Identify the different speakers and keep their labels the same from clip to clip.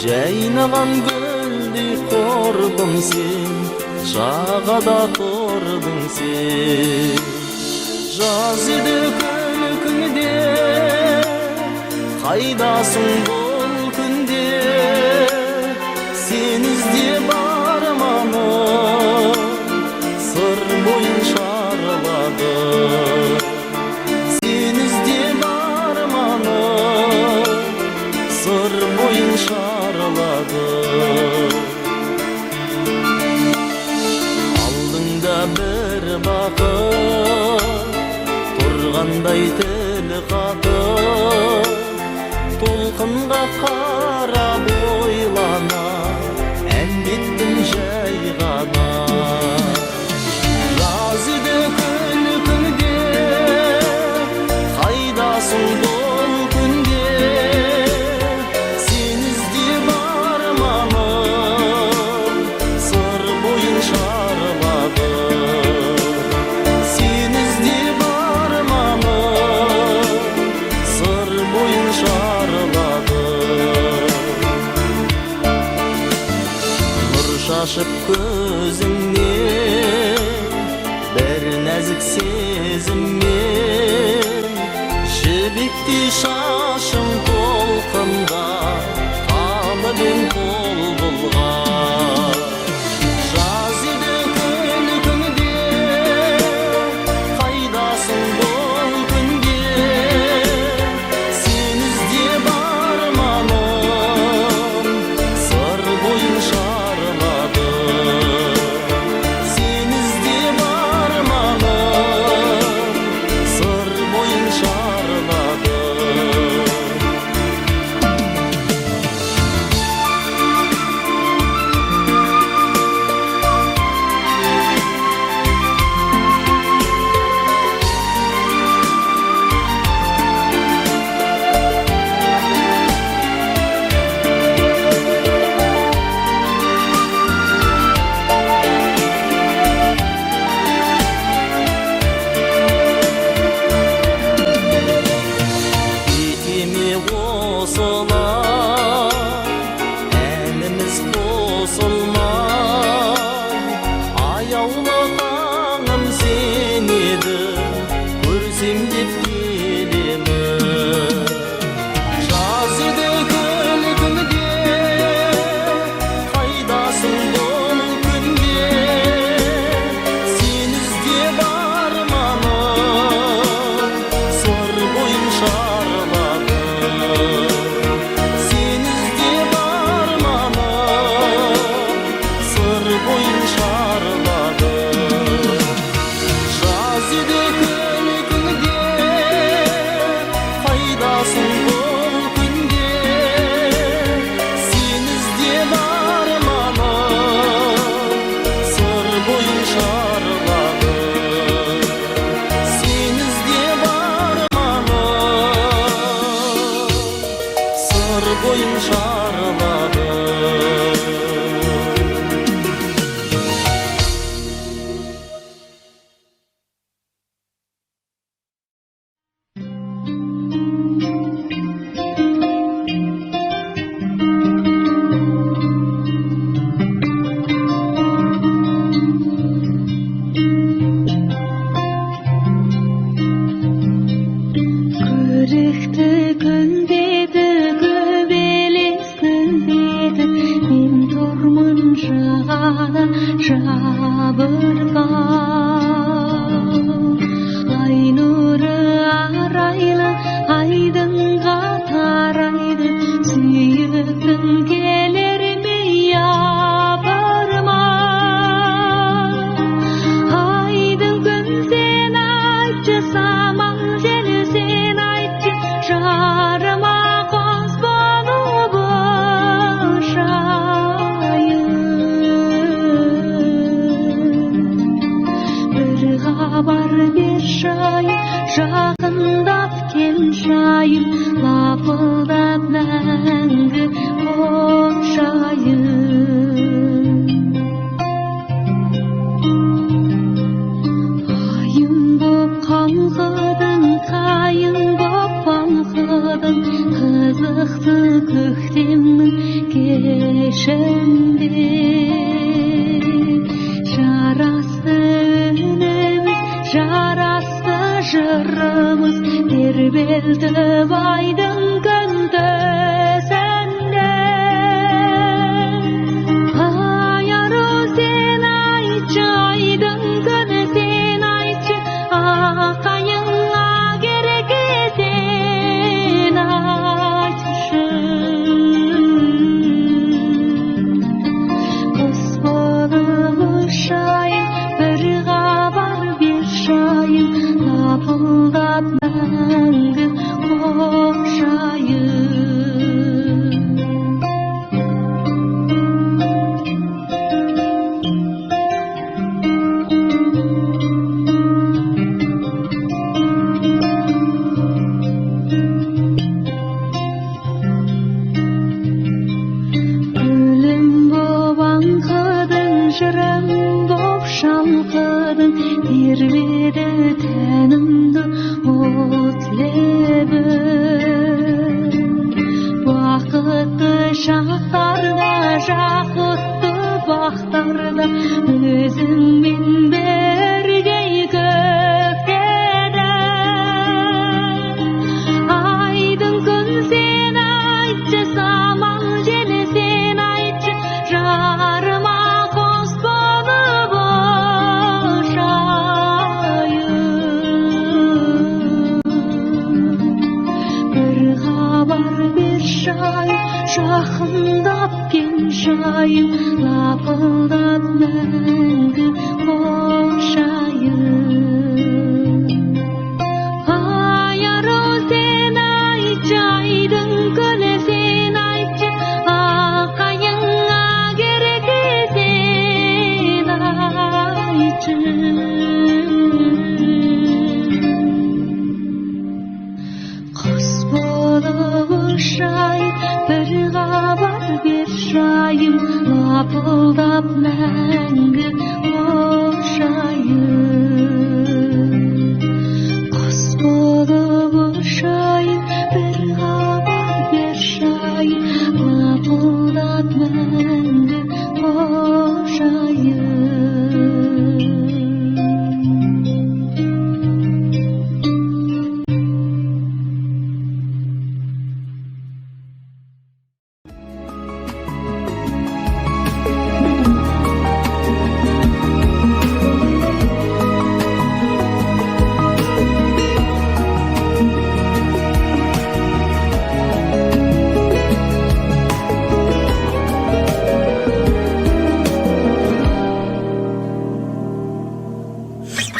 Speaker 1: жайнаган гүлдей кордуң сен, жағада тұрдың сен. Жаз еді күнде, қайдасың бұл күнде, сен іздеп арманым сыр бойын шарлады. Сен іздеп арманым сыр бойын шарлады. Алдыңда бір бақыт тұрғандай тіл қатып, толқынға қарап ойлана әндеттім жай ғана. Жаз еді күнде, қайдасың бұл күнде, сен іздеп арманым сыр бойын шарлады. Сен іздеп арманым сыр бойын шарлады. Нұр шашып көзіңнен, бір нәзік сезіммен, жібектей шашым толқында қалып ем бұлбұлға. Жаз еді күнде, қайдасың бұл күнде, сен іздеп арманым сыр бойын шарлады. Сен іздеп арманым сыр бойын шарлады. Етеме қосылар, әніміз қосылмай, аяулы таңым сен еді, көрсем деп келемін. Жаз еді күнде, қайдасың бұл күнде, сен іздеп арманым сыр бойын шарлады. Сен іздеп арманым сыр бойын шарлады. Жаз еді күнде, қайдасың бұл күнде, сен іздеп арманым сыр бойын шарлады. Сен іздеп арманым сыр бойын шарлады.
Speaker 2: Күректі күндегі көбелес күнде, şimdi jarasты önümüz, jarasты jırımız, terбелтip aydın көндөсөнde. Ayarı sen aytçı, aydın könü sen aytçı, akayınla gerek sen aytçı. Kız bolup uşayım, bir gabar bir şayım, lapıldap мәңгі қошайым. Gülüm boп аңқыдың, жырым боп шалқыдың, тербеді тәнімді от лебің. Бақытты шақтарда, жақұтты бақтарда, өзіңмен бірге көктеді. Aydın күн sen айтчы, самал желі sen айтчы, жарыма қос болып ошайым. Bir хабар бер шайым, жақындап кел шайым, лапылдап мәңгі қошайым. Ayarı sen aytçı, aydın könü sen aytçı, akayınla gerek sen aytçı. Kız bolup uşayım, bir gabar bir şayım, lapıldap мәңгі қошайым. Kız bolup uşayım, bir gabar bir şayım, lapıldap мәңгі қошайым.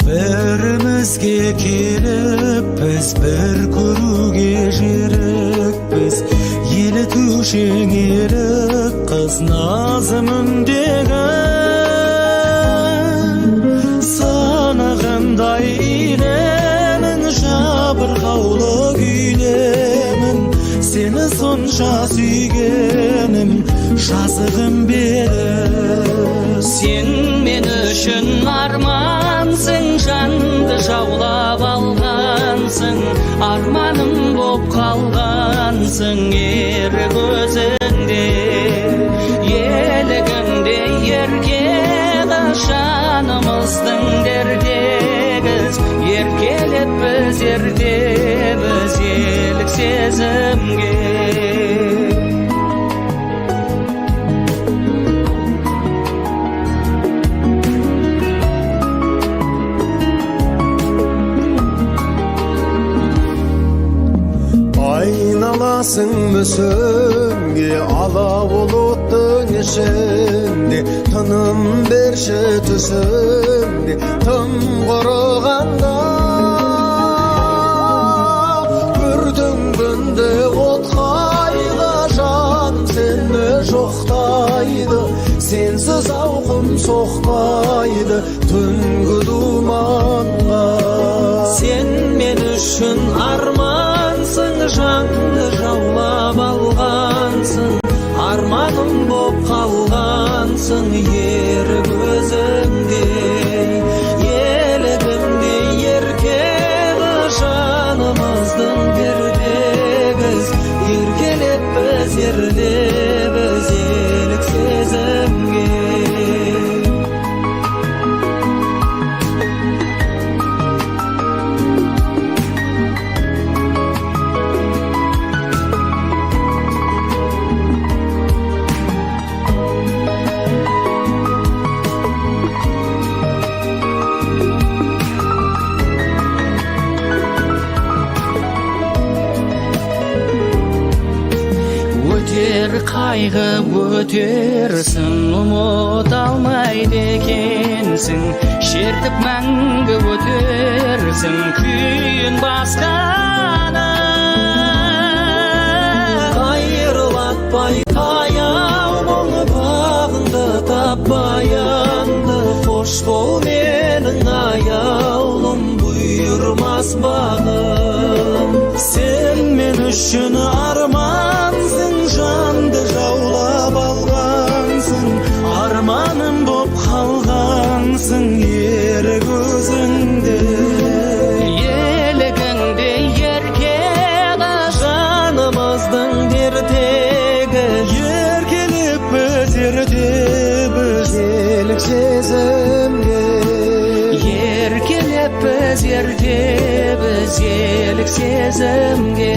Speaker 1: Birimizge kelip biz bir kuruge jerikpiz, yeli tuşing erik kız nazımındegi. Sanagınday ilemin, jabırgavlı güylemin, seni sonşa suygenim, жазығым beri.
Speaker 3: Sen men üçün armansың, жанды жаулап алғансың, арманым боп қалғансың ер көзіңде. Елігімде ерке жанымыздың дердегіз, еркелеп біз ертеміз елік сезімге.
Speaker 4: Aynalasın müsünge, ala buluttun içinde, tınım berşe tüsünde, tım qoroganda. Bürdün günde otkayda, canım senme жоқтайды, sensiz avqım soqmaydı түнгі dumanға.
Speaker 3: Sen men üçün armansың, жанды жаулап алғансың, арманым боп қалғансың ер көзіңде. Елігімде ерке жанымыздың дердегіз, еркелеп біз ерлебіз елік Keser kaygı ötersin, umut almaydı ekensin. Şertip мәңгі ötersin, kүйün басқаны. Ayrılatpay tayau bol bağında tappayandı. Hoş bol menin ayaulum, buyurmaz bağım.
Speaker 1: Sen men üçün armansın, jandı jaulap algansın. Armanım bop kalgansın yer gözünde.
Speaker 3: Yeligingde yerkega janımızdın dertegi.
Speaker 1: Yerkelip bezerdimiz
Speaker 4: Elik sezimge
Speaker 3: Yerkelip bezerdimiz elik sezimge.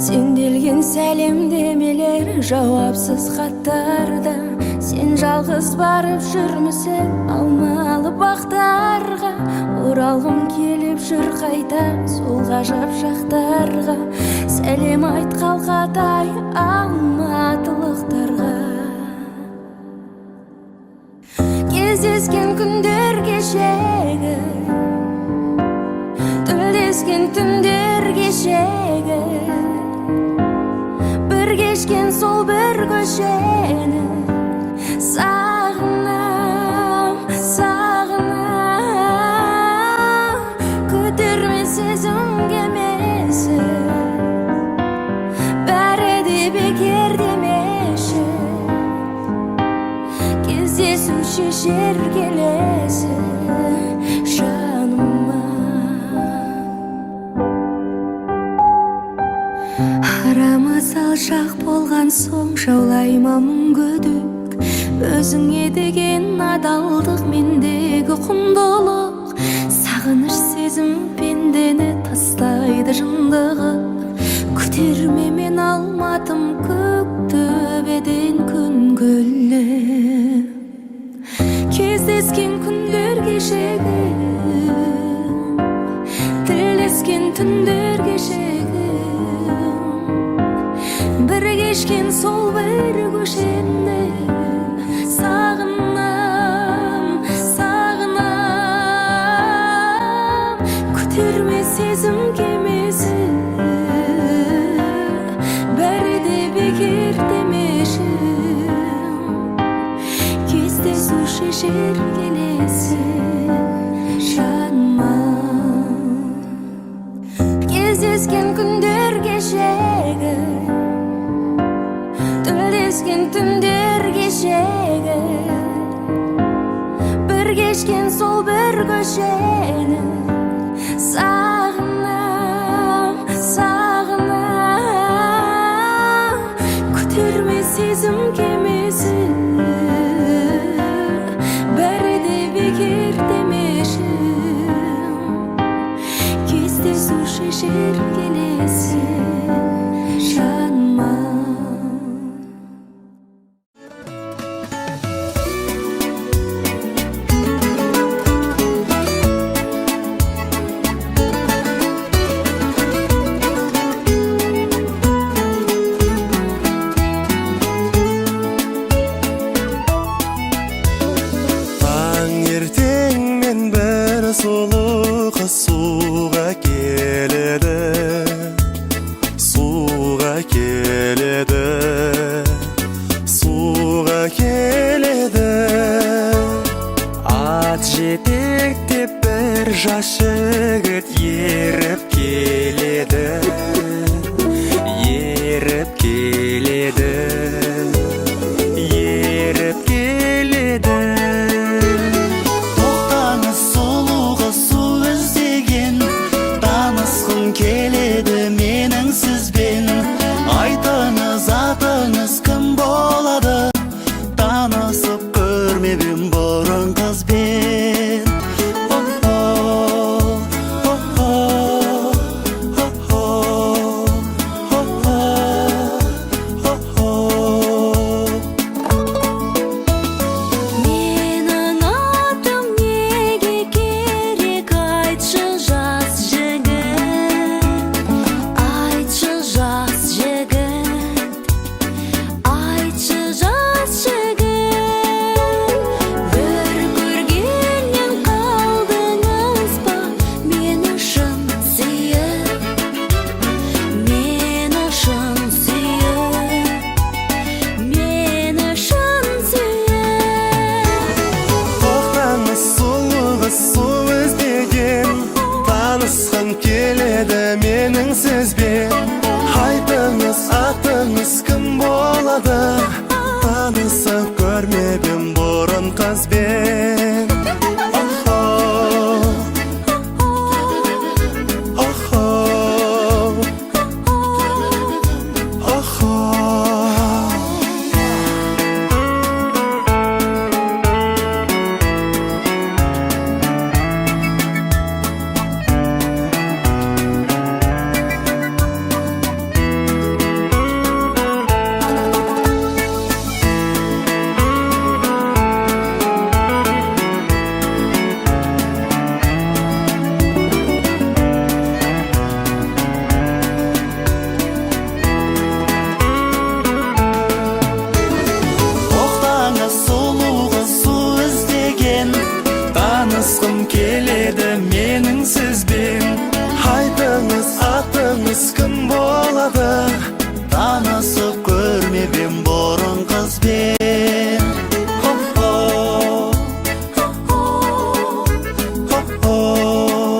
Speaker 2: Sendelген сәлемдемелер жауапсыз хаттарда. Сен жалғыз барып жүрмісің алмалы бақтарға. Оралғым келіп жүр қайта сол ғажап шақтарға. Сәлем айт қалқатай алматылықтарға. Кездескен күндер кешегі, тілдескен түндер кешегі. Bir geçken sol bir köşeni sağınam, sağınam. Kötürme sezim gemesi, bäredi bekar demeşi. Кездесу шешер келесі жаныма. Арама салшақ болған соң жаулайма мұң күдік. Өзіңе деген адалдық мендегі құндылық. Сағыныш сезім пендені тастайды жындығы. Күтерме мен алматым көк төбеден күн көлі. Кездескен күндер кешегі, тілдескен түндер кешегі. Bir geçken sol bir köşende sağınam, sağınam. Kütürme sezim gemesi, bäredi bekar demeşim. Кездесу шешер келесі жаныма. Кездескен күндер кешегі, тілдескен түндер кешегі. Bir geçken sol bir köşeni sağınam, sağınam. Kütürme sezim gemesi, bäredi bekar demeşim. Кездесу шешер келесі жаныма.
Speaker 1: Tаңертең мен бір сұлу қыз суға келеді, суға келеді, суға келеді. Ат жетектеп бір жас жігіт еріп келеді, еріп келеді, еріп келеді. Тоқтаңыз сұлу қыз, су іздеген, танысқым келеді менің сізбен. Айтыңыз атыңыз кім болады, таныс görmebim burun kız ben. Oh oh, oh oh, oh. Tanısqım keledi mening sizben. Haytыңыз, atыңыз kim bo'ladi? Tanısıp görmebim burun kız ben. Oh oh, oh oh, oh oh.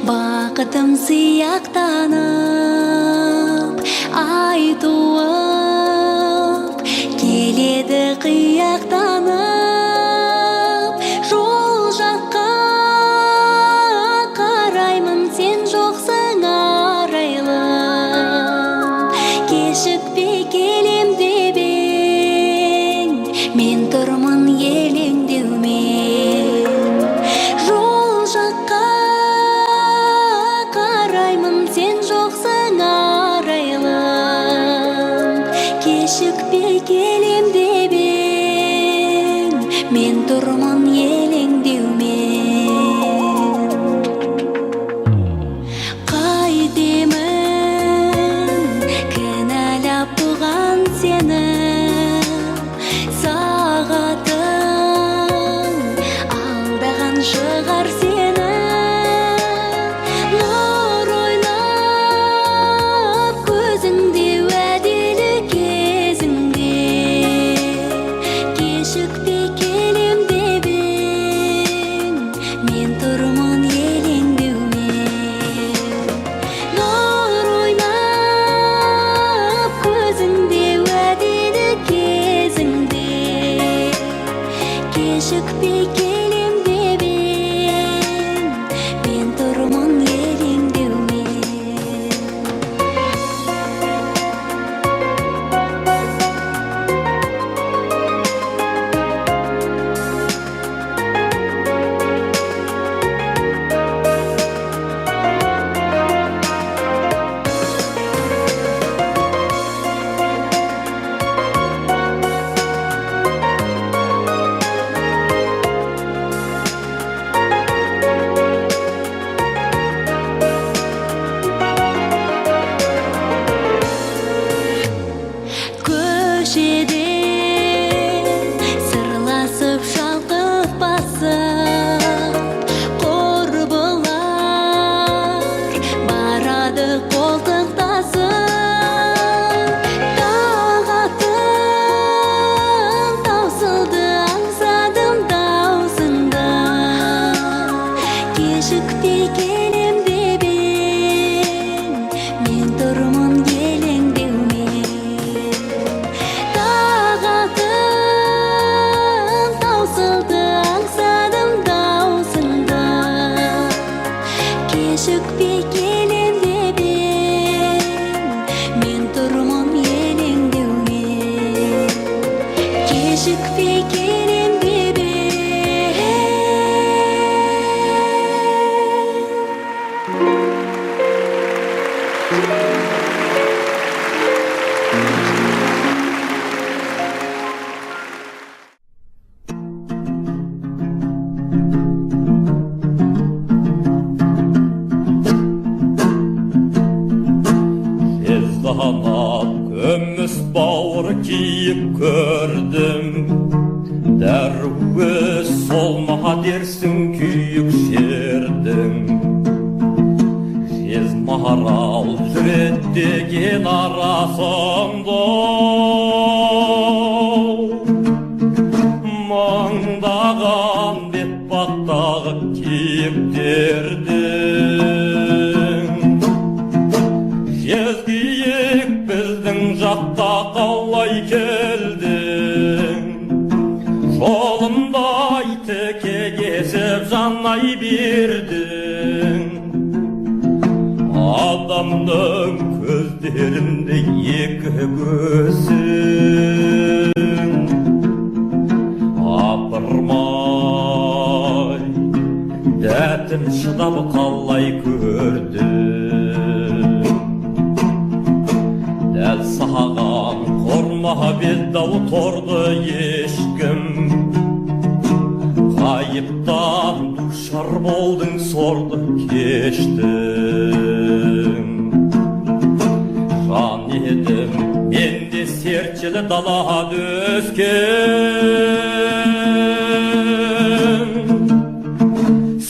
Speaker 2: Бақытым сияқтанып, ай туып, келеді қияқтанып. Жол жаққа қараймын, сен жоқсың арайлым. Кешікпей келем деп ең, мен тұрмын елеңдеумен. Жол жаққа sen жоқсың арайлым. Кешікпей келем деп ең, мен тұрмын елеңдеумен. Қайтемін кінәлап туған сені, сағатың алдаған шығар сені. Кешікпей келем деп ең, мен тұрмын елеңдеумен. Сырласып шалқып басып, құрбылар барады қолтықтасып. Тағатым таусылды, аңсадым даусыңды. Кешікпей келем деп ең, мен тұрмын елеңдеумен. Кешікпей келем деп ең, мен тұрмын елеңдеумен. Кешікпей келем деп ең.
Speaker 5: Ezdana kömüs bağır kiyip gördüm. Derviş olma dersin küyük şerdin. Siz maharal sürettigin arasında mağdağın betbattağı kiyip derdin. Gezgiyik bizдің жаққа қалай келдің? Жолымдай теке кесіп жанай бердің. Адамның көздерінде екі көзің. Апырмай, дәтім шыдап қалай көрдің. Дәл саған құрма беддау торды ешкім. Ғайыптан душар болдың, сорды кештің. Жан едім, мен де серчілі далада өскен.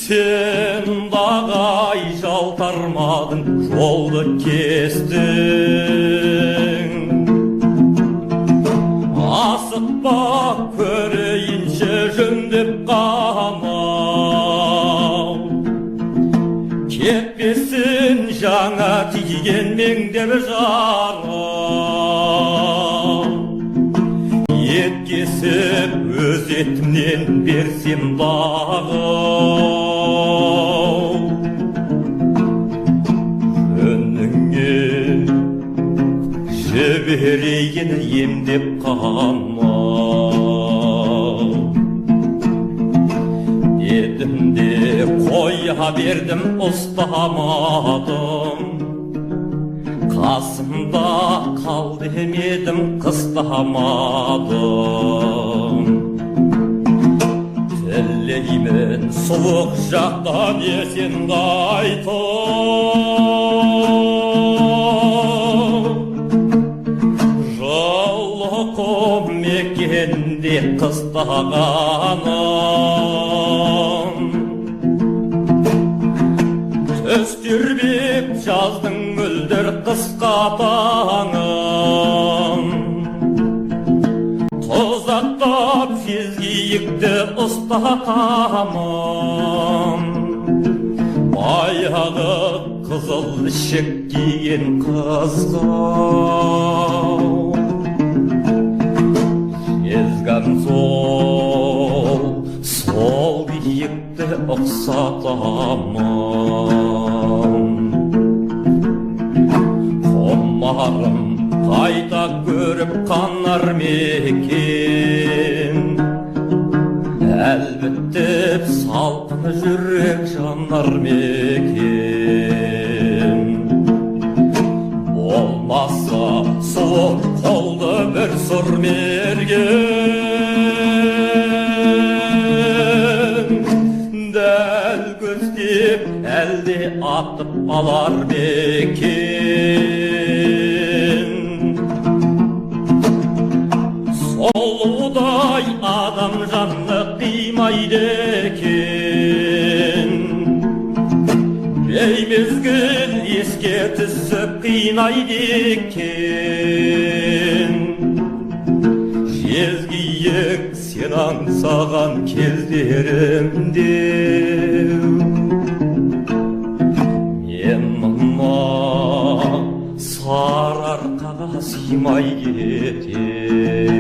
Speaker 5: Сен дағай жалтармадың, жолды кестің. Асықпа көрейінші жөндеп қамал. Кетпесін жаңа тиген меңдер жарал. Ет кесіп өз етімнен берсем дағы. Жіберейін емдеп қамал. Дедім де қоя бердім, ұстамадым. Қасымда қал демедім, қыстамадым. Тілеймін суық жақтан есен қайтып. Мекенде қыстағаным. Төстірбеп жаздың мүлдір қысқа таңым. Тұзақтап сезгейікті ұстатамын. Баяғы қызыл ішік киген қызға езган сол биікті ұқсатамын. Құмарым қайта көріп қанар мекен. Әлбітті салқын жүрек жанар мекен. Болмаса суық қолды бір сұр мерген. Дәл көздеп әлде атып алар мекен. Солудай адам жанны қимайды екен. Беймезгіл еске түсіп қинайды екен. Жезгиік сен аңсаған кездерімде мен мына сарыарқаға сыймай кетем.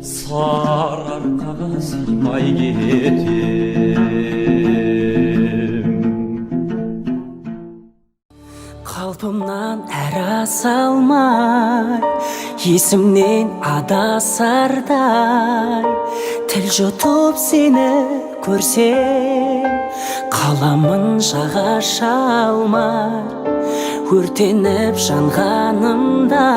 Speaker 5: Сарыарқаға сыймай кетем.
Speaker 3: Қалпымнан әра салмай, есімнен адасардай, тіл жұтып сені көрсем, қаламын жаға шалмай, өртеніп жанғанымда,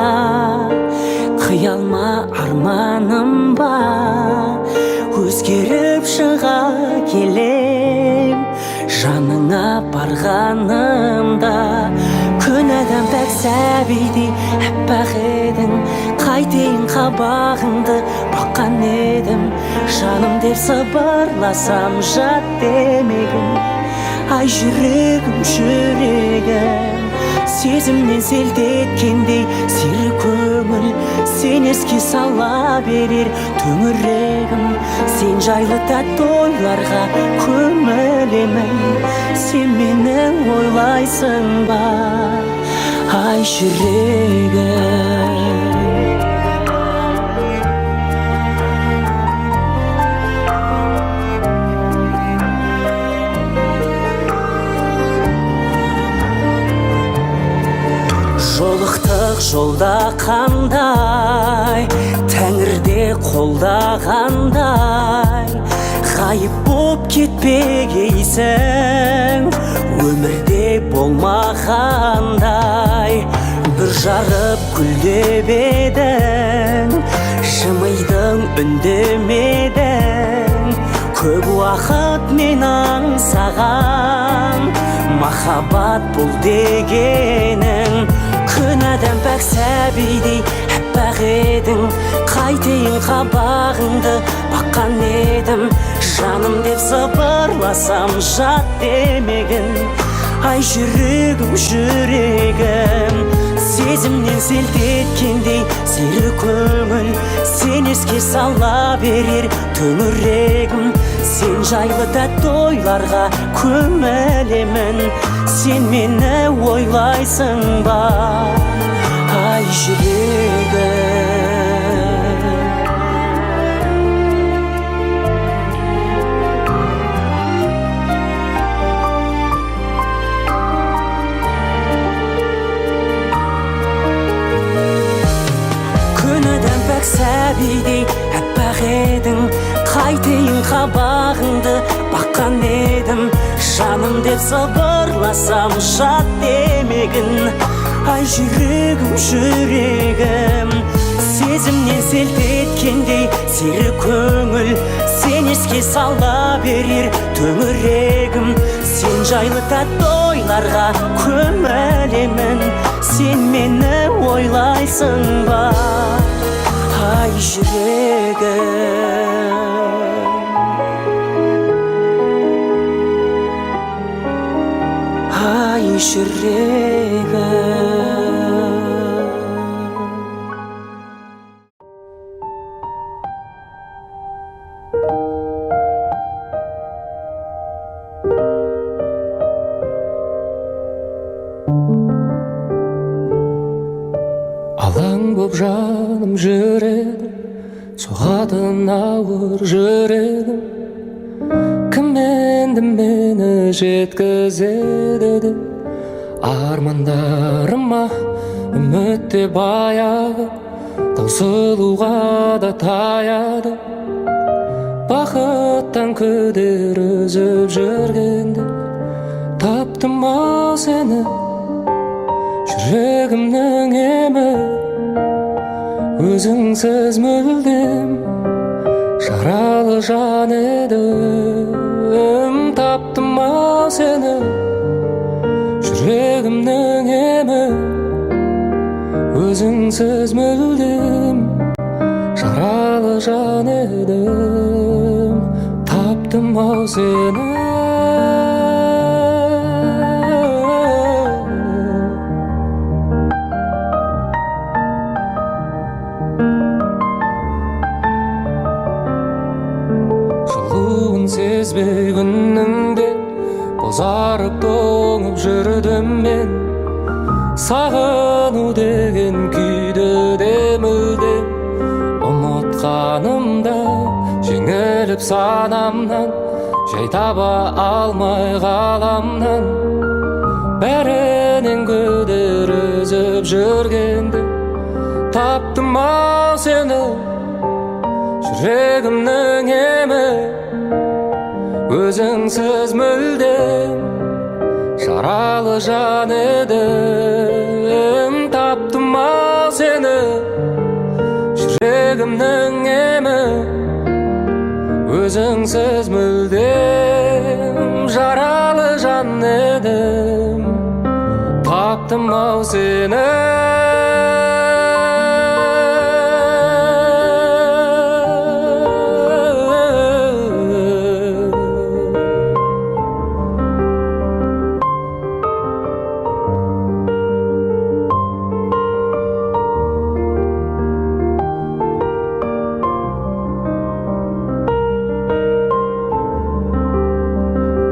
Speaker 3: қиялма арманым бар, өзгеріп шыға келем, жаныңа барғанымда. Күн адам пәк сәбидей әппақ едің, қайтейін қабағыңды баққан едім, жаным деп сыбырласам жат демегін. Ай жүрегім, жүрегім, сезімнен селт еткендей сері көңіл, сен еске сала берер төңірегім. Сен жайлы тәтті ойларға көмілемін, сен мені ойлайсың ба, ай жүрегім. Жолықтық жолда қандай, тәңірде қолдағандай, ғайып боп кетпегейсің, өмірде болмағандай. Бір жарып гүлдеп едің, жымидың үндемедің, көп уақыт мен аңсаған махаббат бұл дегенің. Күн адам пәк сәбидей әппақ едің, қайтейін қабағыңды баққан едім, жаным деп сыбырласам жат демегін. Ай жүрегім, жүрегім, сезімнен селт еткендей сері көңіл, сен еске сала берер төңірегім. Сен жайлы тәтті ойларға көмілемін, сен мені ойлайсың ба, ай жүрегім. Күн адам пәк сәбидей әппақ едің, қайтейін қабағыңды баққан едім, жаным деп сыбырласам жат демегін. Ай жүрегім, жүрегім, сезімнен селт еткендей сері көңіл, сен еске сала берер төңірегім. Сен жайлы тәтті ойларға көмілемін, сен мені ойлайсың ба, ай жүрегім. Ай жүрегім.
Speaker 6: Алаң боп жаным жүрегім, соғатын ауыр жүрегім, кім енді мені жеткізеді деп, армандарыма үміт те баяды, таусылуға да таяды. Бақыттан күдер үзіп жүргенде таптым ау сені, жүрегімнің емі. Өзіңсіз мүлдем жаралы жан едім, таптым ау сені, жүрегімнің емі. Өзіңсіз мүлдем жаралы жан едім, таптым ау сені. Сезбей күніңде бозарып тоңып жүрдім мен, сағыну деген күйді де мүлдем ұмытқанымда, жеңіліп санамнан, жай таба алмай ғаламнан, бәрінен күдер özüp жүргенде таптым ау сені жүрегімнің емі өзіңсіз мүлдем жаралы жан едім таптым ау сені жүрегімнің емі өзіңсіз мүлдем жаралы жан едім таптым ау сені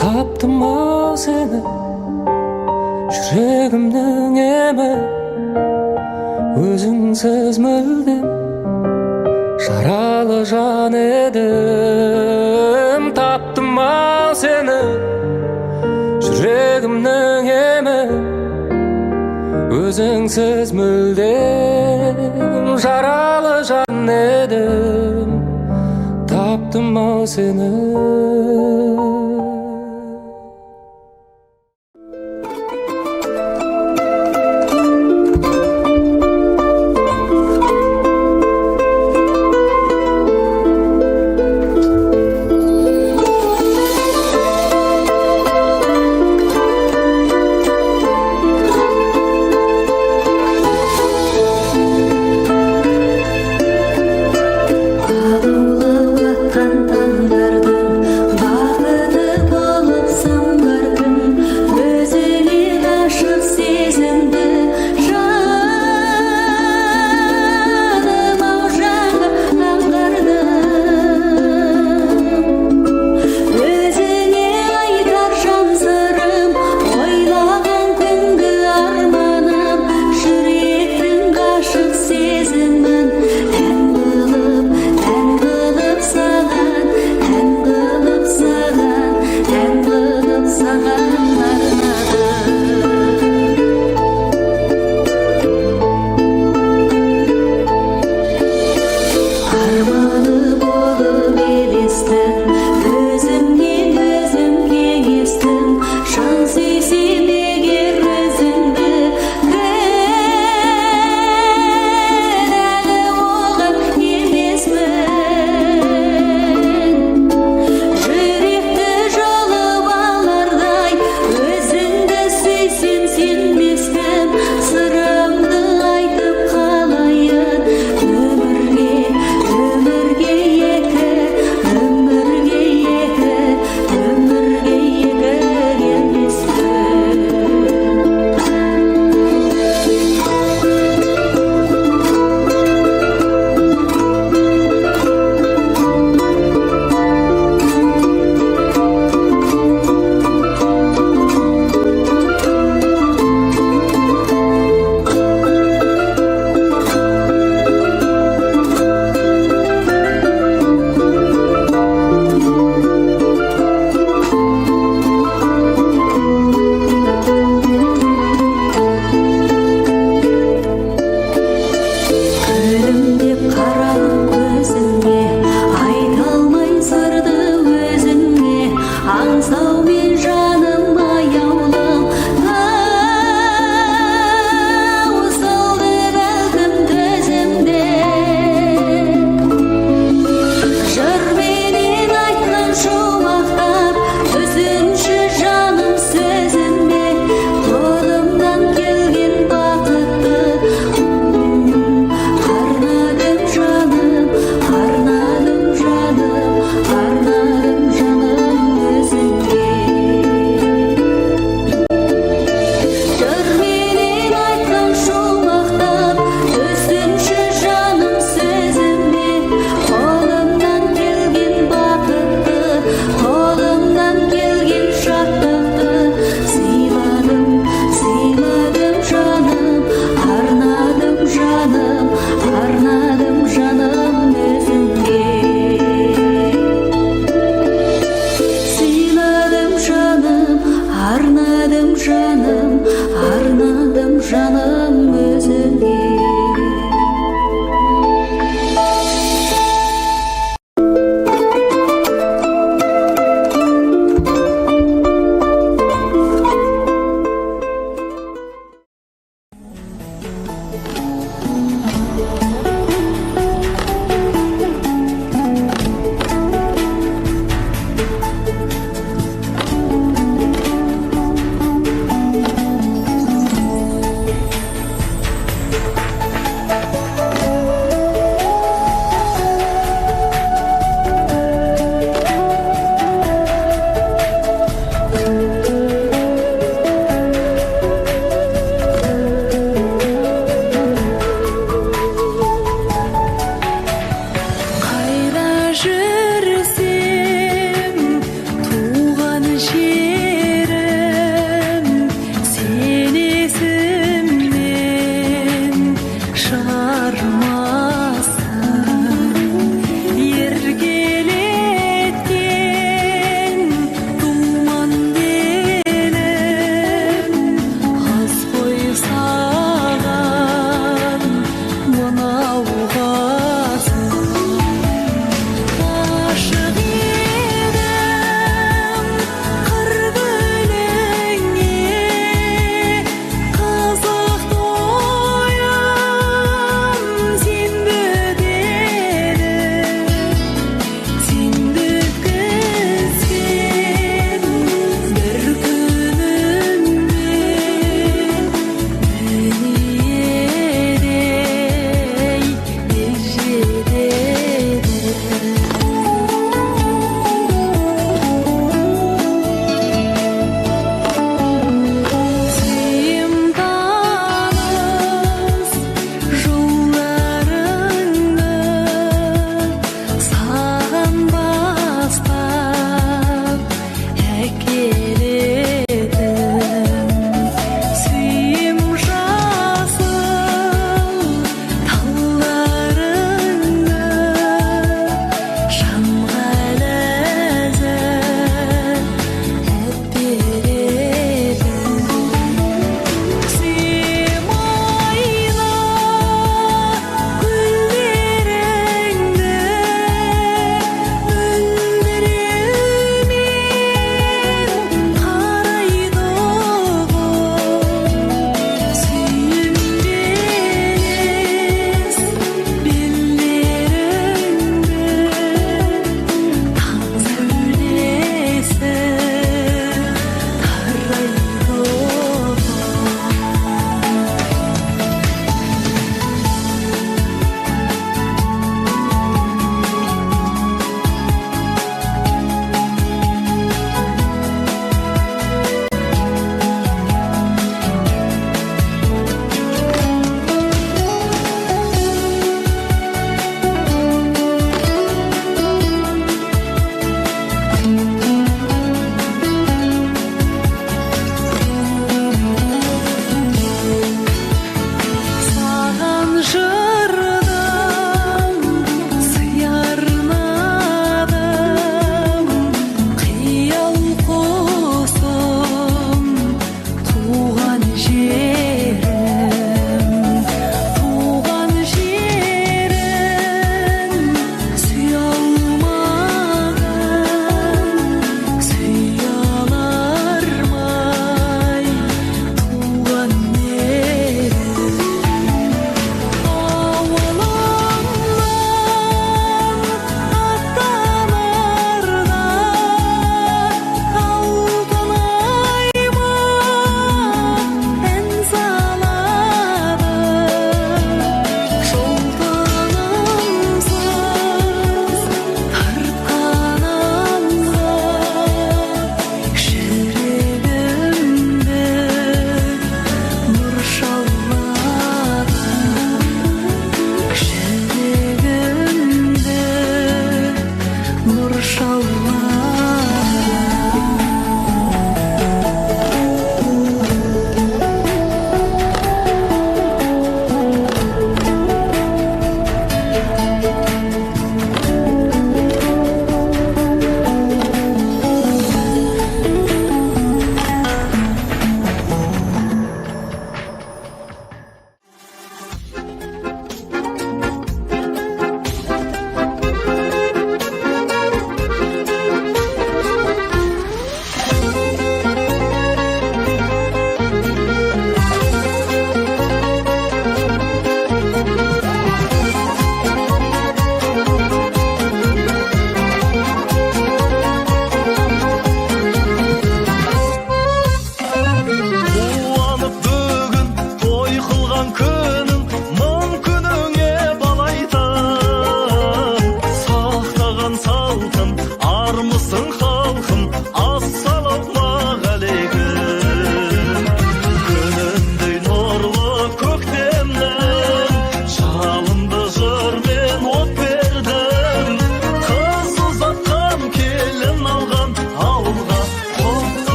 Speaker 6: таптым ау сені жүрегімнің емі өзіңсіз мүлдем жаралы жан едім таптым ау сені жүрегімнің емі өзіңсіз мүлдем жаралы жан едім таптым ау сені
Speaker 2: Аулап атқан таңдардың бағы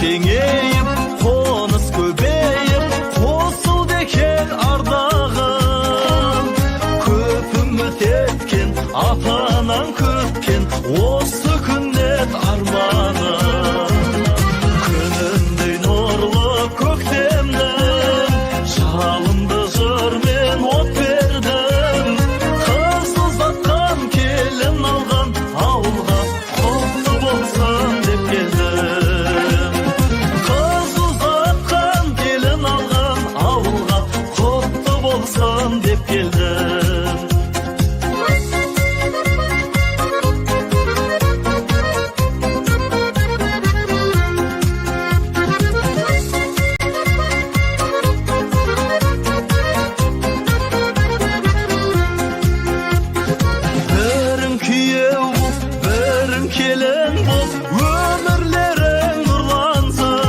Speaker 1: кеңейіп, қоныс көбейіп, қосылды екен ардағым. Көп үміт еткен, ата-анаң күткен, осы күннен арманым. Күнімдей нұрлы көктемнің, жалынды жырмен от бердім. Қыз ұзатқан келін алған ауылға, құтты болсын деп келдім. Қыз ұзатқан келін алған ауылға, құтты болсын деп келдім. Бірің күйеу боп, бірің келін боп, өмірлерің нұрлансын.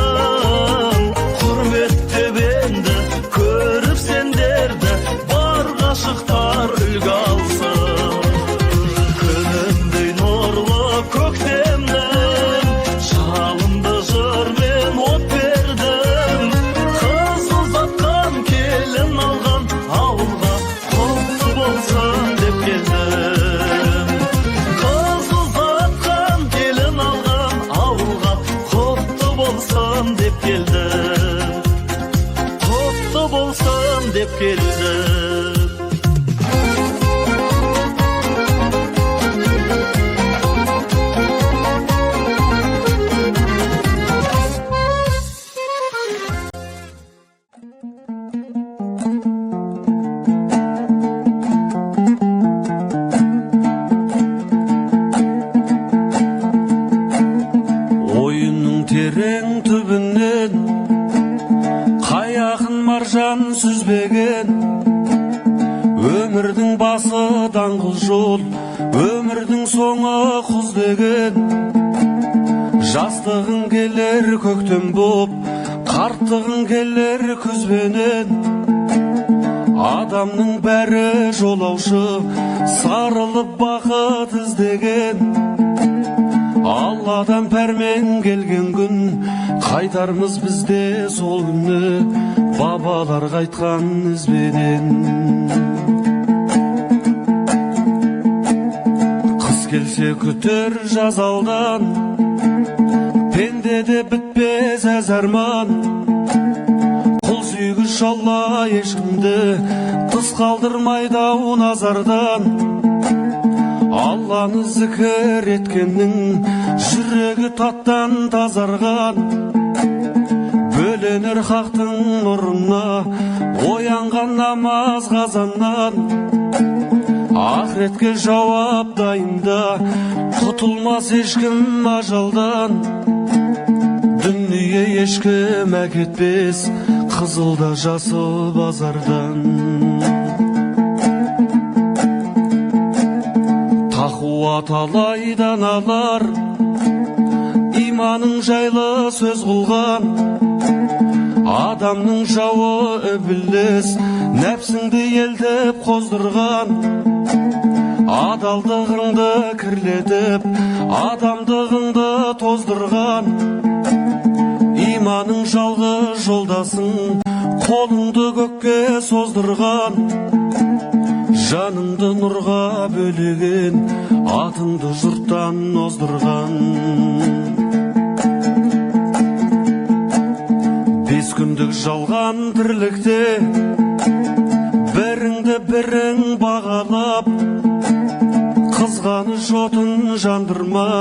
Speaker 1: Құрметтеп енді көріп сендерді, бар ғашықтар үлгі алсын. Күнімдей нұрлы көктемнің, жалынды жырмен от бердім. Қыз ұзатқан келін алған ауылға, құтты болсын деп келдім. Қыз ұзатқан келін алған ауылға, құтты болсын деп келдім. Құтты болсын деп келдім. Ойынның терең түбінен қаяқын маржан сүзбеген, өмірдің басы даңғыл жол, өмірдің соңы құз деген. Жастығың келер көктем боп, қарттығың келер күзбенен. Адамның бәрі жолаушы, сарылып бақыт іздеген. Алладан пәрмен келген күн, қайтармыз бізде сол күнні, бабалар қайтқан ізбенен. Қыс келсе күтер жаз алдан, пендеде бітпес әз арман. Құл сүйгіш Алла ешкімді тыс қалдырмайды ау назардан. Алланы зікір еткеннің жүрегі таттан тазарған. Бөленер хақтың нұрына оянған намаз қазаннан. Ақыретке жауап дайында, құтылмас ешкім ажалдан. Дүние ешкім әкетпес, қызылда жасыл базардан. Тақуа талайдан алар, иманың жайлы сөз қылған. Адамның жауы үбіліс, нәпсіңді елдіп қоздырған. Адалдығыңды кірлетіп, адамдығыңды тоздырған. Иманың жалғы жолдасың, қолыңды көкке создырған. Жаныңды нұрға бөлеген, атыңды жұрттан оздырған. Бес күндік жалған тірлікте, біріңді бірің бағалап. Қызғаны жотын жандырма,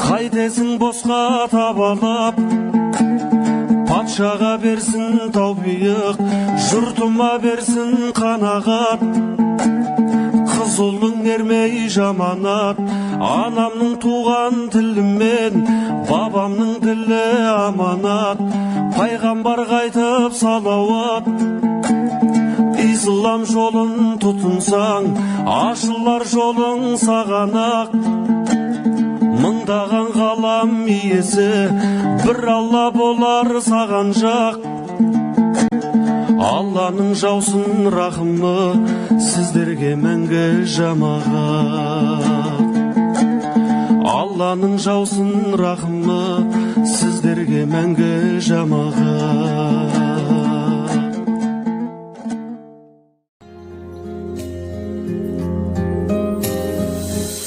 Speaker 1: қайтесің босқа табалап. Патшаға берсін таубиық, жұртыма берсін қанағат. Қыз ұлың ермей жаманат, анамның туған тілімен, бабамның тілі аманат. Пайғамбар қайтып салауат. Ислам жолын тұтынсаң, ашылар жолың саған ақ. Мыңдаған ғалам иесі, бір Алла болар саған жақ. Алланың жаусын рахымы, сіздерге мәңгі жамағат. Алланың жаусын рахымы, сіздерге сіздерге мәңгі жамағат.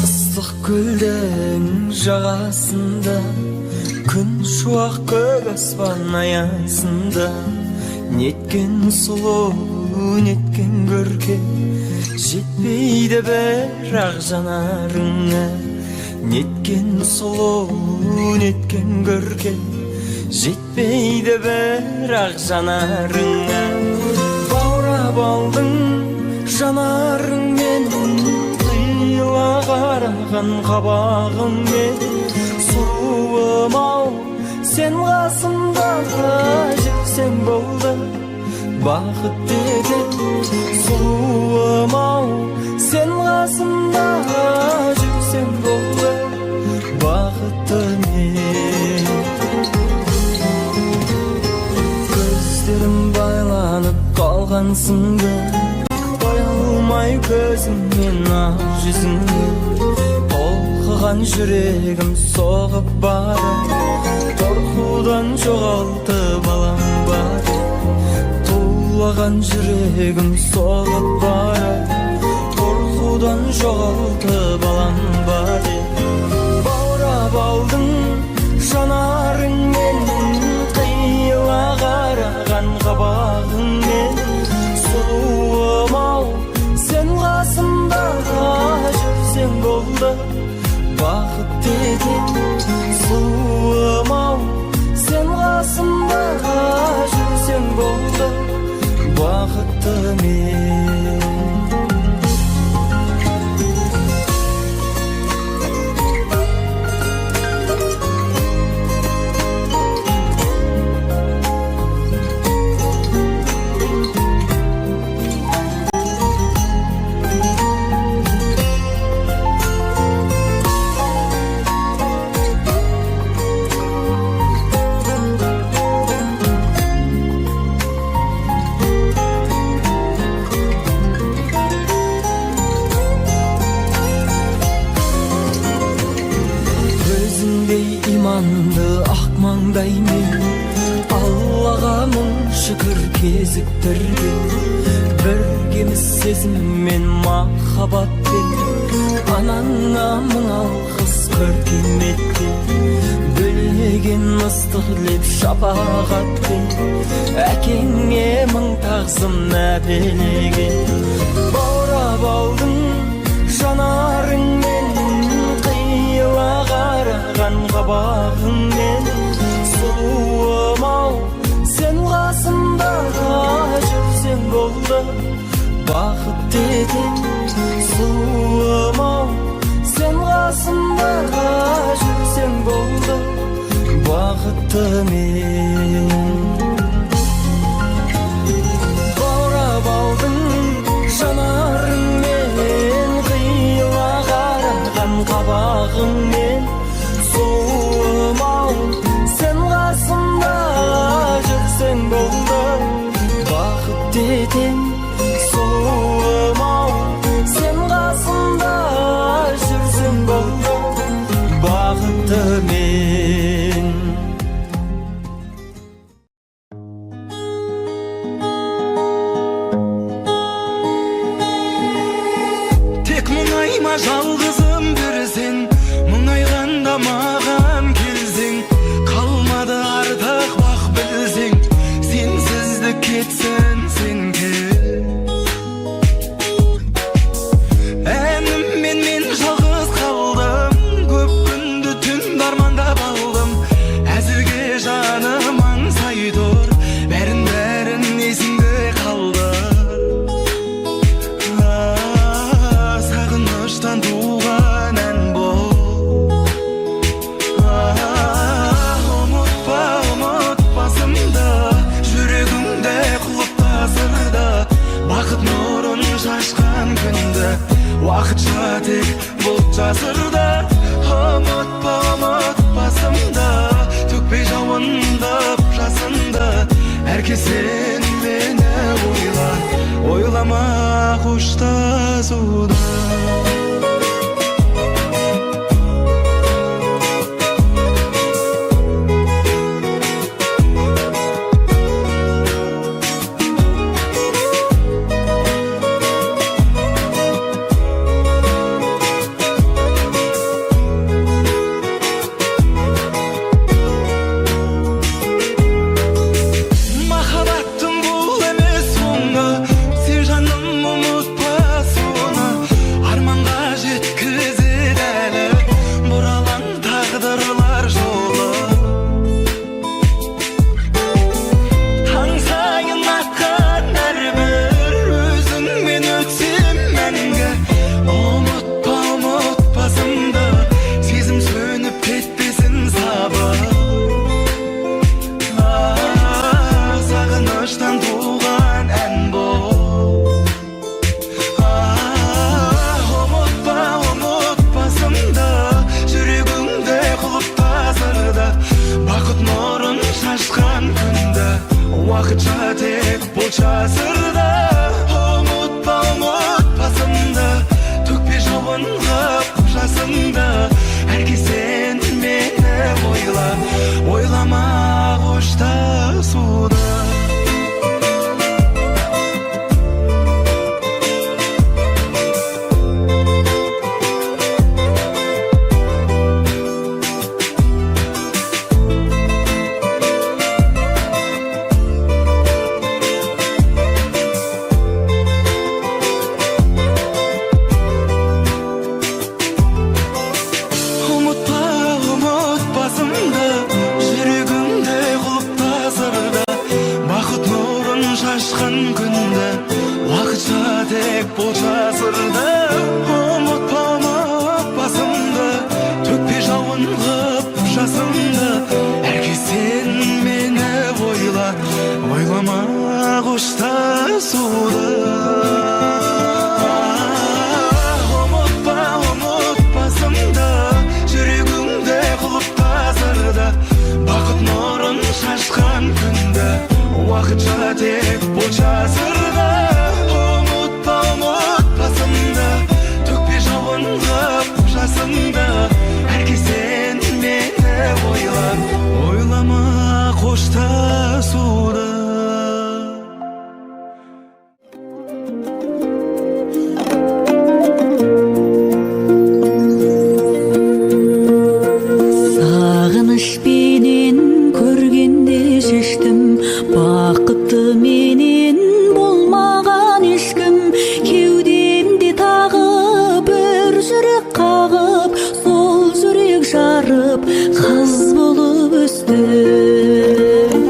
Speaker 3: Ыстық көлдің жағасында күн шуақ көк аспан аясында неткен сұлу неткен көркем жетпейді бірақ жанарыңа. Неткен сұлу неткен көркем жетпейді бірақ жанарыңа. Баурап алдың жанарыңмен қиыла қараған қабағыңмен. Сұлуым-ау сен қасымда жүрсең болды бақыт дедім. Сұлуым-ау сен қасымда жүрсең болды бақытымен. Көздерім байланып қалғансыңды қоя алмай көзімнен ақ жүзіңді. Толқыған жүрегім соғып бара қорқудан жоғалтып алам бара. Тулаған жүрегім соғып бара қорқудан жоғалтып алам бара. Баурап алдың жанарыңмен қиыла қараған қабағыңмен. Сұлуым-ау сен қасымда жүрсең болды бақыт дедім. Сұлуым-ау сен қасымда жүрсең болды бақытымен. Иманды ақ маңдаймен Аллаға мың шүкір кезіктірген. Біргеміз сезіммен махаббатпен анаңа мың алғыс көркем еткен. Бөлеген ыстық леп шапағатпен әкеңе мың тағзым әпелеген. Баурап алдың жанарыңмен қиыла қараған қабағыңмен. Сұлуым-ау сен қасымда жүрсең болды бақыт дедім. Сұлуым-ау сен қасымда жүрсең болды бақытымен. Баурап алдың жанарыңмен қиыла қараған қабағыңмен. Сұлуым-ау сен қасымда жүрсең болды бақыт дедім. Сұлуым-ау сен қасымда жүрсең болды бақытымен.
Speaker 7: Тек мұңайма жалғызым бір сен, мұңайғанда маған келсең. Қалмады артық бақ білсең, сенсізді кетсін сен кел. Әніммен мен жалғыз қалдым, көп күнді түн армандап алдым. Әзірге жаным аңсай тұр, бәрін есіңде қалды. Сағыныштан туған ән бұл. Ұмытпасымды, жүрегімде құлыптасырды. Бақыт нұрын шашқан күнді, уақытша тек бұлт жасырды. Ұмытпасымды, төкпей жауындып жасынды. Әркез сен мені ойлама қоштасуды. Уақытша тек бұл жасырда ұмытпасымды төкпе жауын қып жасыңды әрке сен мені ойлама қоштасуды шашқан күнді уақытша тек бұл жасырды ұмытпасымды төкпе жауын қып жасымды әрке сен мені ойлама қоштасуды ұмытпасымды жүрегіңде құлыптасырды бақыт нұрын шашқан күнді уақытша тек бұл жасырды ұмытпасымды төкпе жауын қып жасымды әрке сен мені ойлама қоштасуды
Speaker 2: Сағынышпенен көргенде шештім бақытты менен болмаған ешкім кеудемде тағы бір жүрек қағып сол жүрек жарып қыз болып өстім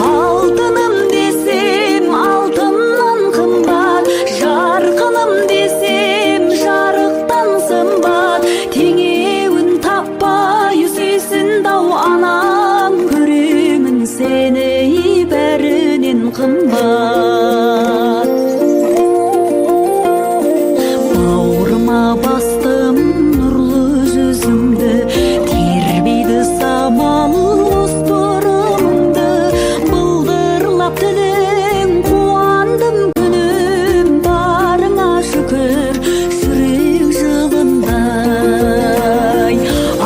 Speaker 2: алтыным десем алтыннан қымбат жарқыным десем жарықтан сымбат теңеуін таппай сүйсін-ау анам көремін сені бәрінен қымбат бауырыма бастым нұрлы жүзіңді тербейді самал мұз бұрымыңды былдырлап тілің қуандым күнім барыңа шүкір жүрек жылындай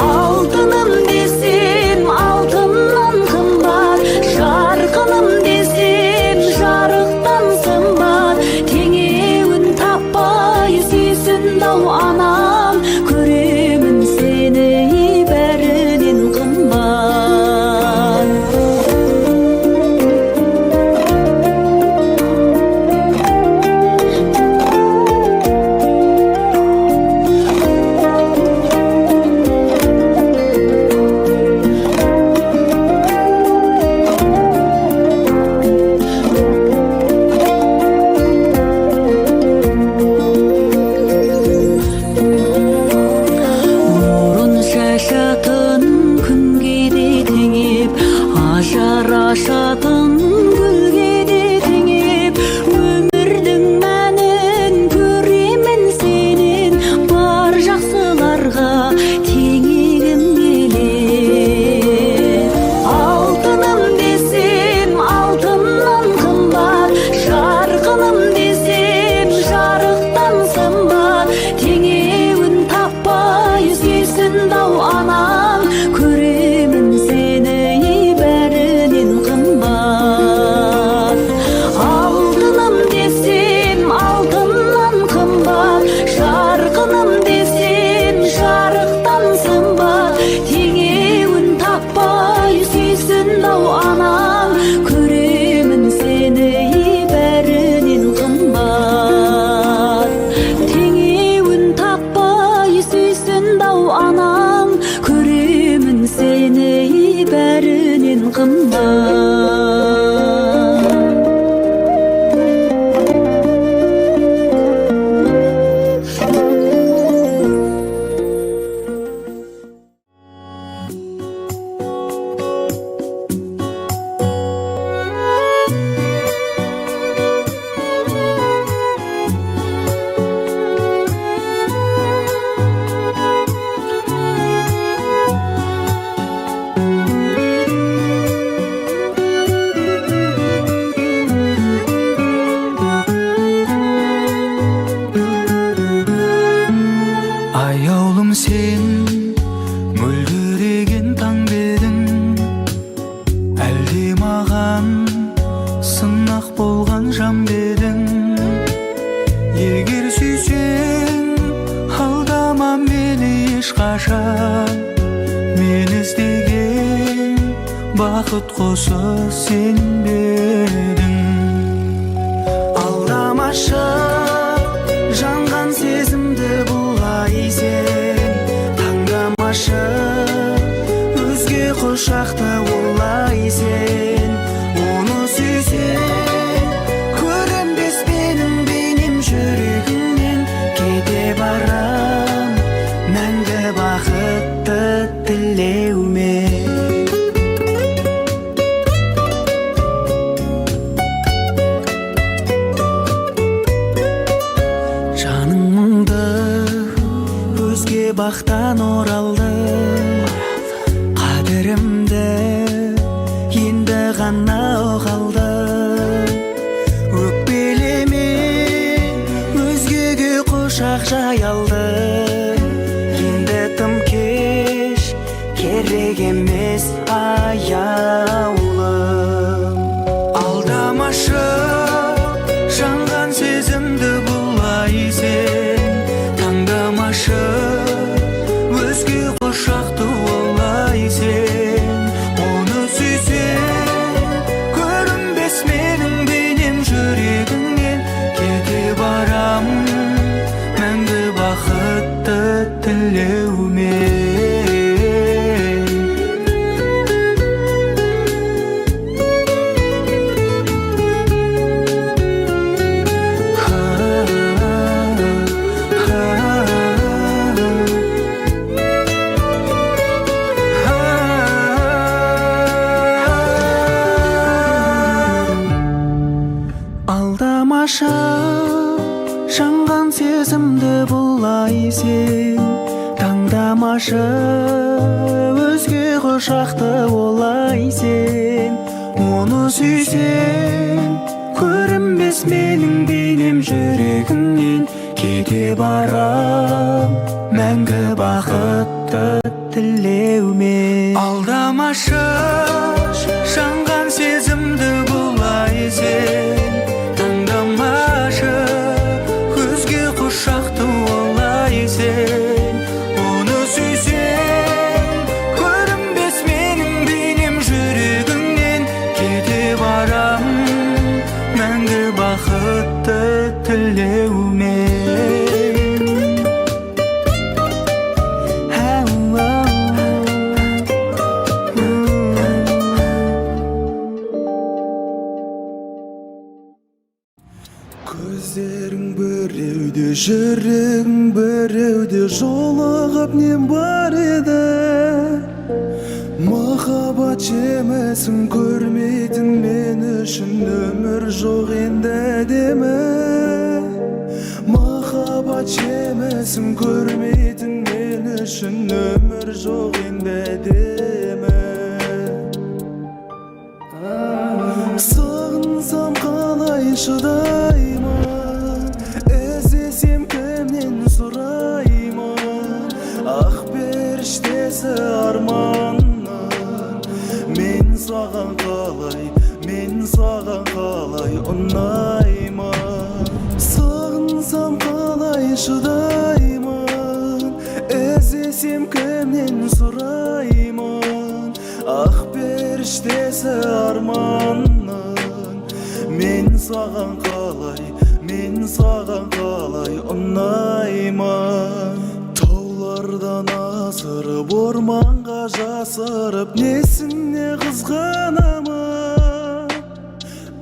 Speaker 2: алтыным десем алтыннан қымбат жарқыным десем жарықтан сымбат теңеуін таппай сүйсін-ау анам көремін сені бәрінен қымбат нұрын шашатын күнге де теңеп ажар ашатын гүлге де теңеп өмірдің мәнін көремін сенен бар жақсыларға теңегім келеді алтыным десем алтыннан қымбат жарқыным десем жарықтан сымбат теңеуін таппай сүйсін-ау анам көремін сені бәрінен қымбат алтыным десем алтыннан қымбат жарқыным десем жарықтан сымбат теңеуін таппай сүйсін-ау анам көремін сені бәрінен қымбат теңеуін таппай сүйсін-ау анам көремін сені бәрінен қымбат
Speaker 7: болған жан бедің. Егер сүйсең алдама мені ешқашан, мен іздеген бақыт құсы сен бердің. Алдамашы жанған сезімді бұлай сен, таңдамашы өзге құшақты олай сен. Оны сүйсең көрінбес менің бейнем жүрегіңнен, кете барам мәңгі бақытты тілеумен. Жаның мұңды өзге бақтан оралды, қадірімді енді ғана ұғалды. Өкпелеме өзгеге құшақ жайалды, енді тым кеш керек емес аяулым. Алдамашы жанған сезімді бұлай сен, таңдамашы өзге құшақты олай сен. Оны сүйсең көрінбес менің бейнем жүрегіңнен, кете барам мәңгі бақытты тілеумен. Алдамашы жанған сезімді бұлай сен, таңдамашы өзге құшақты олай сен. Оны сүйсең көрінбес менің бейнем жүрегіңнен, кете барам мәңгі бақытты тілеумен. Алдамашы жанған сезімді бұлай сен, таңдамашы өзге құшақты олай сен. Оны сүйсең көрінбес менің бейнем жүрегіңнен, кете барам мәңгі бақытты тілеумен. Көздерің біреуде, жүрегің біреуде, жолығып нем бар еді. Махаббат жемесін көрмейтін мен үшін өмір жоқ енді әдемі. Махаббат жемесін көрмейтін мен үшін өмір жоқ енді әдемі. Сағынсам қалай шыдаймын, іздесем кімнен сұраймын. Ақ періштесі арманның, мен саған қалай ұнаймын. Сағынсам қалай шыдаймын, іздесем кімнен сұраймын. Ақ періштесі арманның, мен саған қалай ұнаймын. Таулардан асырып орманға жасырып, несіне қызғанамын.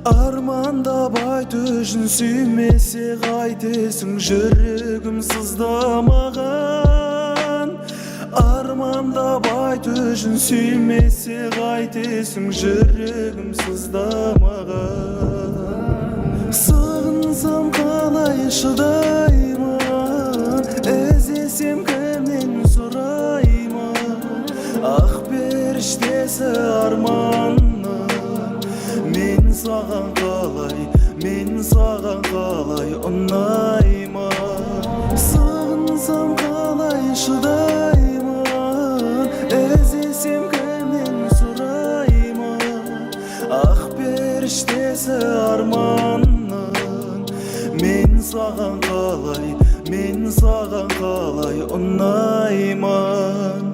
Speaker 7: Армандап айт үшін сүймесе қайтесің, жүрегім сыздамаған. Армандап айт үшін сүймесе қайтесің, жүрегім сыздамаған. Сағынсам қалай шыдаймын, іздесем кімнен сұраймын. Ақ періштесі арманның, мен саған қалай ұнаймын. Сағынсам қалай шыдаймын, іздесем кімнен сұраймын. Ақ
Speaker 3: периштеси арманның мен саған қалай ұнайман.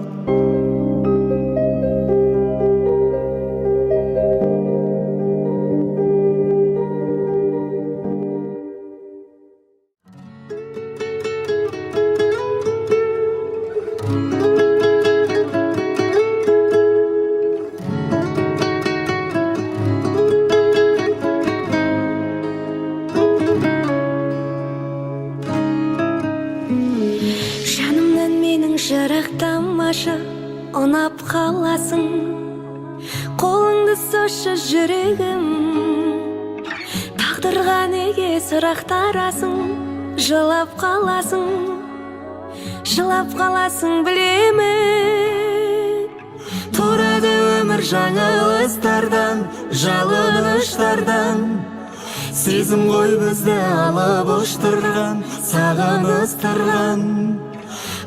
Speaker 2: Жанымнан менің жырақтамашы, ұнап қаласың. Қолыңды сошы жүрегім, тағдырға неге сұрақтарасың? Жылап қаласың білемін. Тұрады өмір жаңылыстардан, жалыныштардан. Сезім ғой бізді алып ұштырған, сағыныстырған.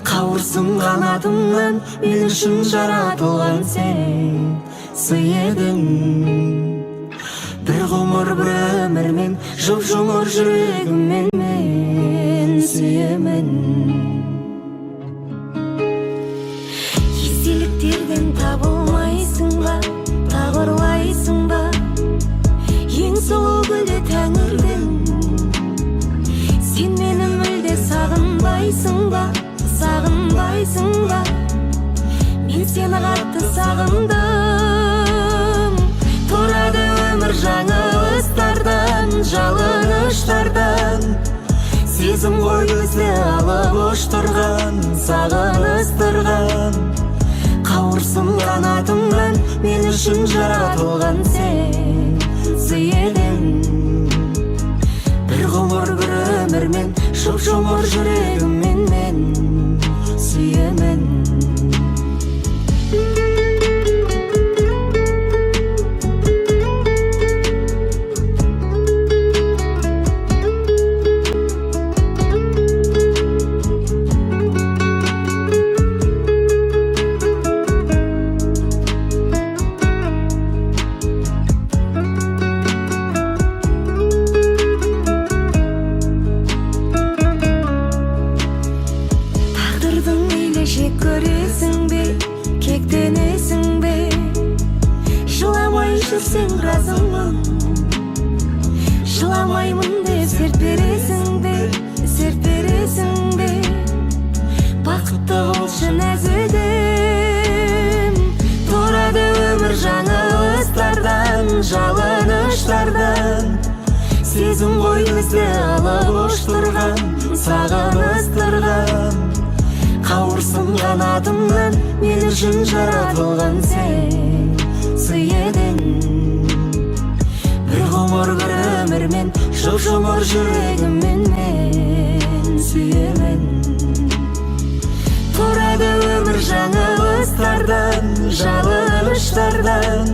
Speaker 2: Қауырсын қанатымнан, мен үшін жаратылған сен сый едің. Бір ғұмыр бір өмірмен, жұп-жұмыр жүрегіммен мен сүйемін. Естеліктерден табылмайсың ба, тағырлайсың ба? Ең сұлу гүлі тәңірдің. Сен мені мүлде сағынбайсың ба, сағынбайсың ба? Мен сені қатты сағындым. Тұрады өмір жаңылыстардан, жалыныштардан. Сезім ғой бізді алып ұштырған, сағыныстырған. Қауырсын қанатымнан, мен үшін жаратылған сен сый едің. Бір ғұмыр бір өмірмен, жұп-жұмыр жүрегіммен мен сүйемін. Жек көресің бе, кектенесің бе? Жыламай жүрсең разымын, жыламаймын деп серт бересің бе? Бақытты болшы нәзігім. Тұрады өмір жаңылыстардан, жалыныштардан. Сезім ғой бізді алып ұштырған, сағыныстырған. Қауырсын қанатымнан, мен үшін жаратылған сен сый едің. Бір ғұмыр бір өмірмен, жұп-жұмыр жүрегіммен мен сүйемін. Тұрады өмір жаңылыстардан, жалыныштардан.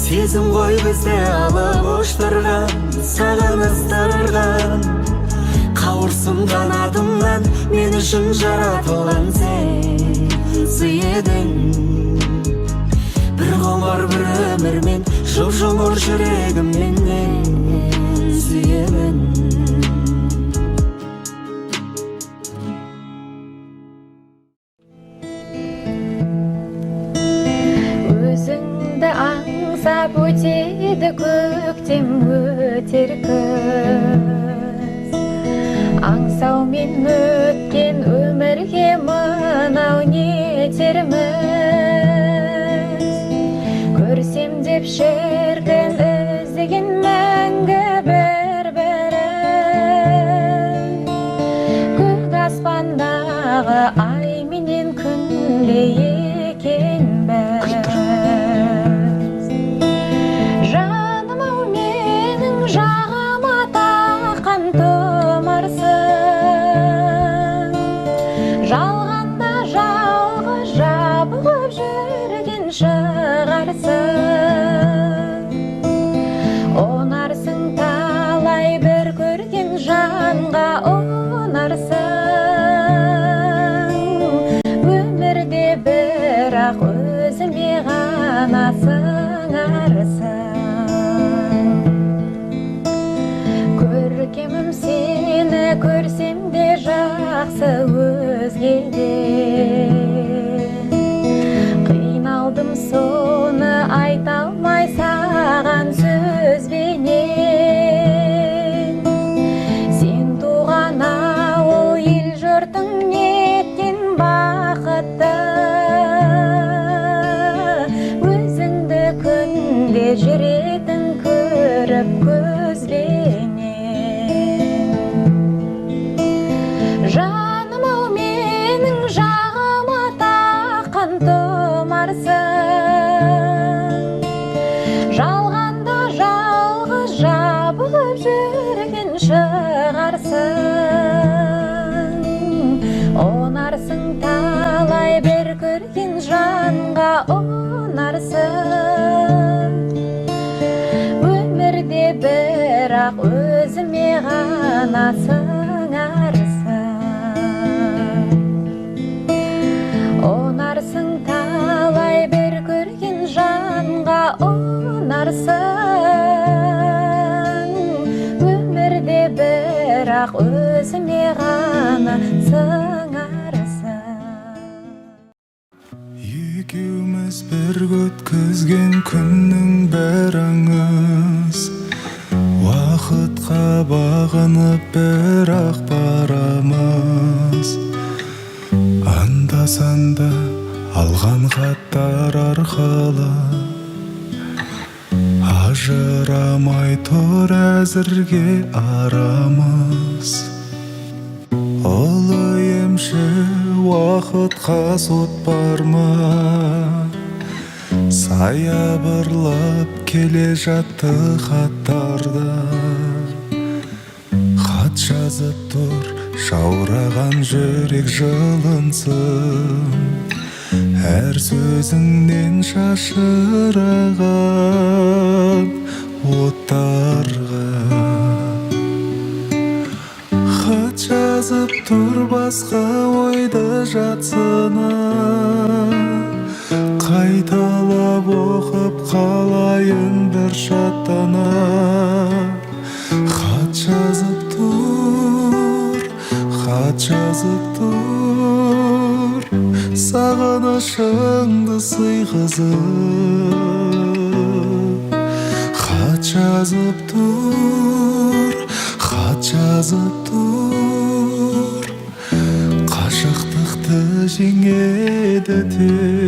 Speaker 2: Сезім ғой бізді алып ұштырған, сағыныстырған. Қауырсын қанатымнан, мен үшін жаратылған сен сый едің. Бір ғұмыр бір өмірмен, жұп-жұмыр жүрегіммен мен сүйемін.
Speaker 8: Өзіңді аңсап өтеді көктем, өтер күз. Аңсаумен өткен өмірге мынау не етерміз? Көрсем деп шіркін іздеген мәңгі бір-бірін. Көк аспандағы ай менен күндей екенбіз. Жаным-ау менің жағыма таққан тұмарсың. Жалғанда жалғыз жабығып жүрген шығарсың. өзгеде қиналдым соны айта алмай саған сөзбенен сен туған ауыл ел жұртың неткен бақытты өзіңді күнде жүретін көріп көзбенен жаным ау менің жағыма таққан тұмарсың жалғанда жалғыз жабылып жүрген шығарсың онарсың талай бір көрген жанға онарсың өмірде бірақ өзіме ғана сыңарсың онарсың талай бір көрген жанға онарсың өмірде бірақ өзіме ғана сыңарсың
Speaker 3: Екеуміз бір өткізген күннің бәрі аңыз Уақытқа бағынып бір-ақ барамыз Анда-санда алған хаттар арқылы Ажырамай тұр әзірге арамыз Ұлы емші уақытқа сот бар ма Саябырлап келе жатты хаттарда Хат жазып тұр жаураған жүрек жылынсын Әр сөзіңнен шашыраған оттарға Хат жазып тұр басқа ойды жатсына Қайталап оқып қалайын бір шаттана Хат жазып тұр, хат жазып тұр Сағынышыңды сыйғызып Хат жазып тұр, хат жазып тұр Қашықтықты жеңеді тек